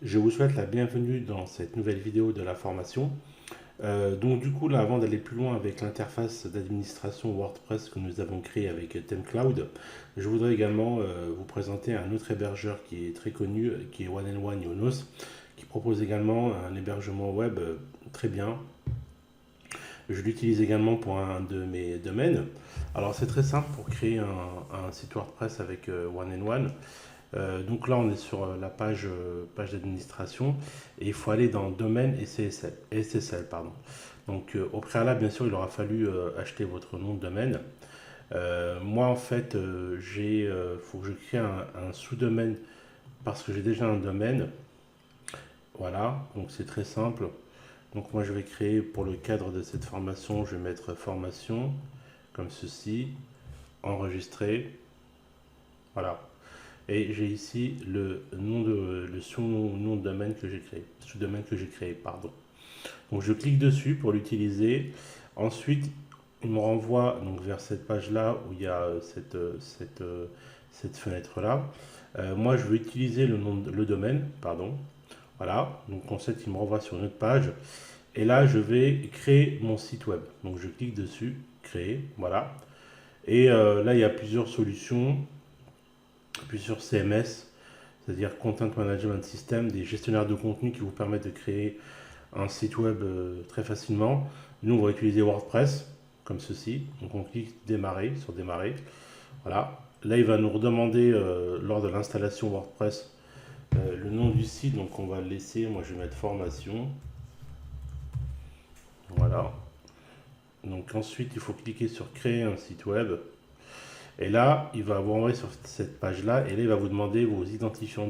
Je vous souhaite la bienvenue dans cette nouvelle vidéo de la formation. Donc du coup là, avant d'aller plus loin avec l'interface d'administration WordPress que nous avons créée avec ThemeCloud, je voudrais également vous présenter un autre hébergeur qui est très connu, qui est One and One Yonos, qui propose également un hébergement web très bien. Je l'utilise également pour un de mes domaines. Alors c'est très simple pour créer un site WordPress avec One and One. Donc là, on est sur la page d'administration et il faut aller dans domaine et SSL, pardon. Donc au préalable, bien sûr, il aura fallu acheter votre nom de domaine. Moi, en fait, faut que je crée un sous-domaine parce que j'ai déjà un domaine. Voilà, donc c'est très simple. Donc moi, je vais créer pour le cadre de cette formation, je vais mettre formation comme ceci, enregistrer. Voilà. Et j'ai ici le sous-nom de domaine que j'ai créé, sous-domaine que j'ai créé, pardon. Donc je clique dessus pour l'utiliser. Ensuite, il me renvoie donc vers cette page-là où il y a cette fenêtre-là. Moi, je veux utiliser le domaine, pardon. Voilà. Donc ensuite, il me renvoie sur une autre page. Et là, je vais créer mon site web. Donc je clique dessus, créer, voilà. Et là, il y a plusieurs solutions. Puis sur CMS, c'est-à-dire Content Management System, des gestionnaires de contenu qui vous permettent de créer un site web très facilement. Nous, on va utiliser WordPress, comme ceci. Donc on clique démarrer sur démarrer. Voilà. Là, il va nous redemander lors de l'installation WordPress le nom du site. Donc on va le laisser. Moi, je vais mettre formation. Voilà. Donc ensuite, il faut cliquer sur créer un site web. Et là, il va vous envoyer sur cette page-là. Et là, il va vous demander vos identifiants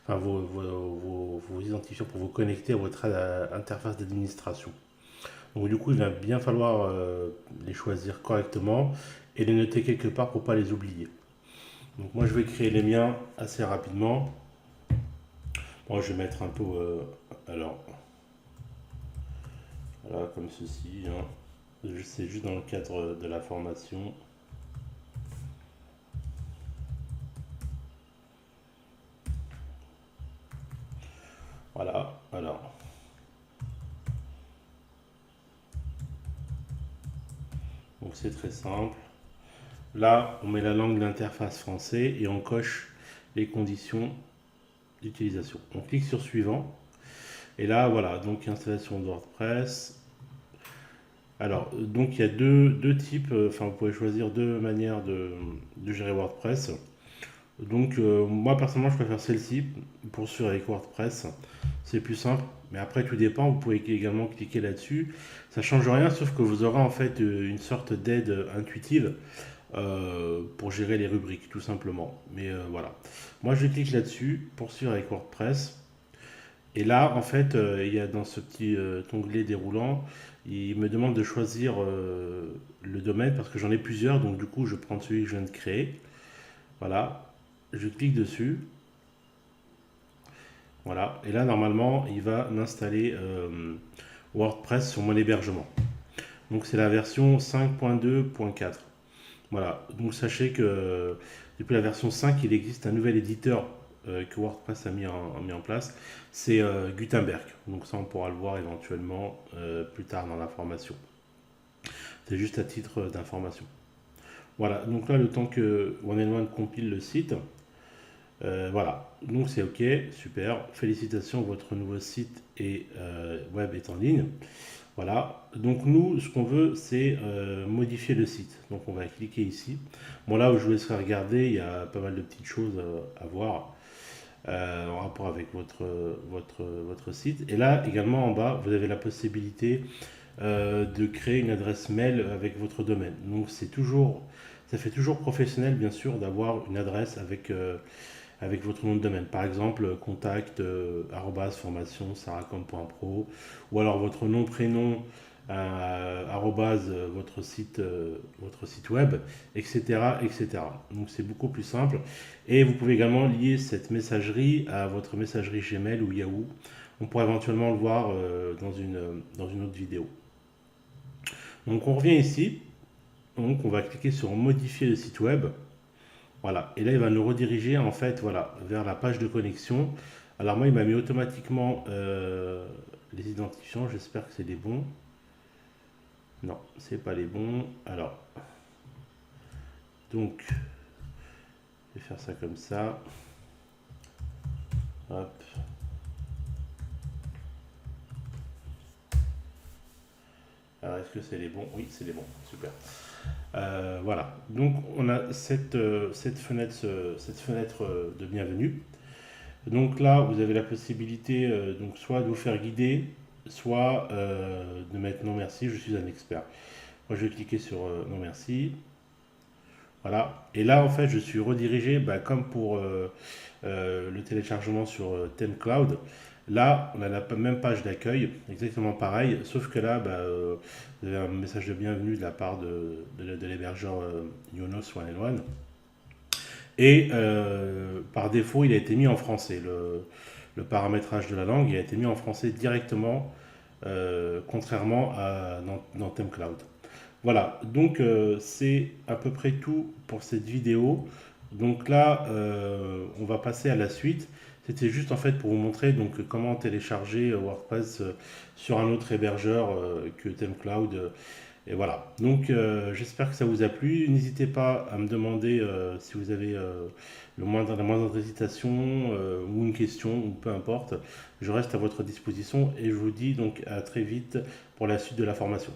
enfin, vos identifiants pour vous connecter à votre interface d'administration. Donc du coup, il va bien falloir les choisir correctement et les noter quelque part pour ne pas les oublier. Donc moi, je vais créer les miens assez rapidement. Moi, je vais mettre un peu, alors, voilà, comme ceci, hein. C'est juste dans le cadre de la formation. Voilà, alors. Donc c'est très simple. Là, on met la langue d'interface français et on coche les conditions d'utilisation. On clique sur suivant. Et là, voilà, donc installation de WordPress. Alors, donc il y a deux types, enfin vous pouvez choisir deux manières de gérer WordPress. Donc moi personnellement je préfère celle-ci pour suivre avec WordPress. C'est plus simple, mais après tout dépend, vous pouvez également cliquer là-dessus. Ça change rien sauf que vous aurez en fait une sorte d'aide intuitive pour gérer les rubriques tout simplement. Mais voilà. Moi je clique là-dessus, poursuivre avec WordPress. Et là, en fait, il y a dans ce petit onglet déroulant, il me demande de choisir le domaine parce que j'en ai plusieurs, donc du coup, je prends celui que je viens de créer. Voilà, je clique dessus. Voilà, et là, normalement, il va m'installer WordPress sur mon hébergement. Donc, c'est la version 5.2.4. Voilà, donc sachez que depuis la version 5, il existe un nouvel éditeur que WordPress a mis en place, c'est Gutenberg. Donc ça, on pourra le voir éventuellement plus tard dans la formation. C'est juste à titre d'information. Voilà, donc là, le temps que One compile le site, voilà, donc c'est OK, super. Félicitations, votre nouveau site web est en ligne. Voilà, donc nous, ce qu'on veut, c'est modifier le site. Donc on va cliquer ici. Bon, là où je vous laisserai regarder, il y a pas mal de petites choses à voir en rapport avec votre site. Et là, également en bas, vous avez la possibilité de créer une adresse mail avec votre domaine. Donc ça fait toujours professionnel, bien sûr, d'avoir une adresse avec votre nom de domaine. Par exemple, contact formation saracom.pro ou alors votre nom, prénom, votre site web, etc., etc. Donc c'est beaucoup plus simple. Et vous pouvez également lier cette messagerie à votre messagerie Gmail ou Yahoo. On pourra éventuellement le voir dans une autre vidéo. Donc on revient ici. Donc on va cliquer sur modifier le site web. Voilà, et là il va nous rediriger en fait voilà, vers la page de connexion Alors moi, il m'a mis automatiquement les identifiants. J'espère que c'est les bons. Non, c'est pas les bons. Alors, donc, je vais faire ça comme ça. Hop. Alors, est-ce que c'est les bons? Oui, c'est les bons. Super. Voilà. Donc, on a cette fenêtre de bienvenue. Donc là, vous avez la possibilité donc soit de vous faire guider, soit de mettre non merci, je suis un expert. Moi, je vais cliquer sur non merci. Voilà. Et là, en fait, je suis redirigé, bah, comme pour le téléchargement sur ThemeCloud. Là, on a la même page d'accueil, exactement pareil, sauf que là, bah, vous avez un message de bienvenue de la part de l'hébergeur Yonos One and One. Et par défaut, il a été mis en français. Le paramétrage de la langue, il a été mis en français directement, contrairement à dans ThemeCloud. Voilà, donc c'est à peu près tout pour cette vidéo. Donc là, on va passer à la suite. C'était juste en fait pour vous montrer donc comment télécharger WordPress sur un autre hébergeur que ThemeCloud. Et voilà. Donc j'espère que ça vous a plu. N'hésitez pas à me demander si vous avez la moindre hésitation ou une question ou peu importe. Je reste à votre disposition et je vous dis donc à très vite pour la suite de la formation.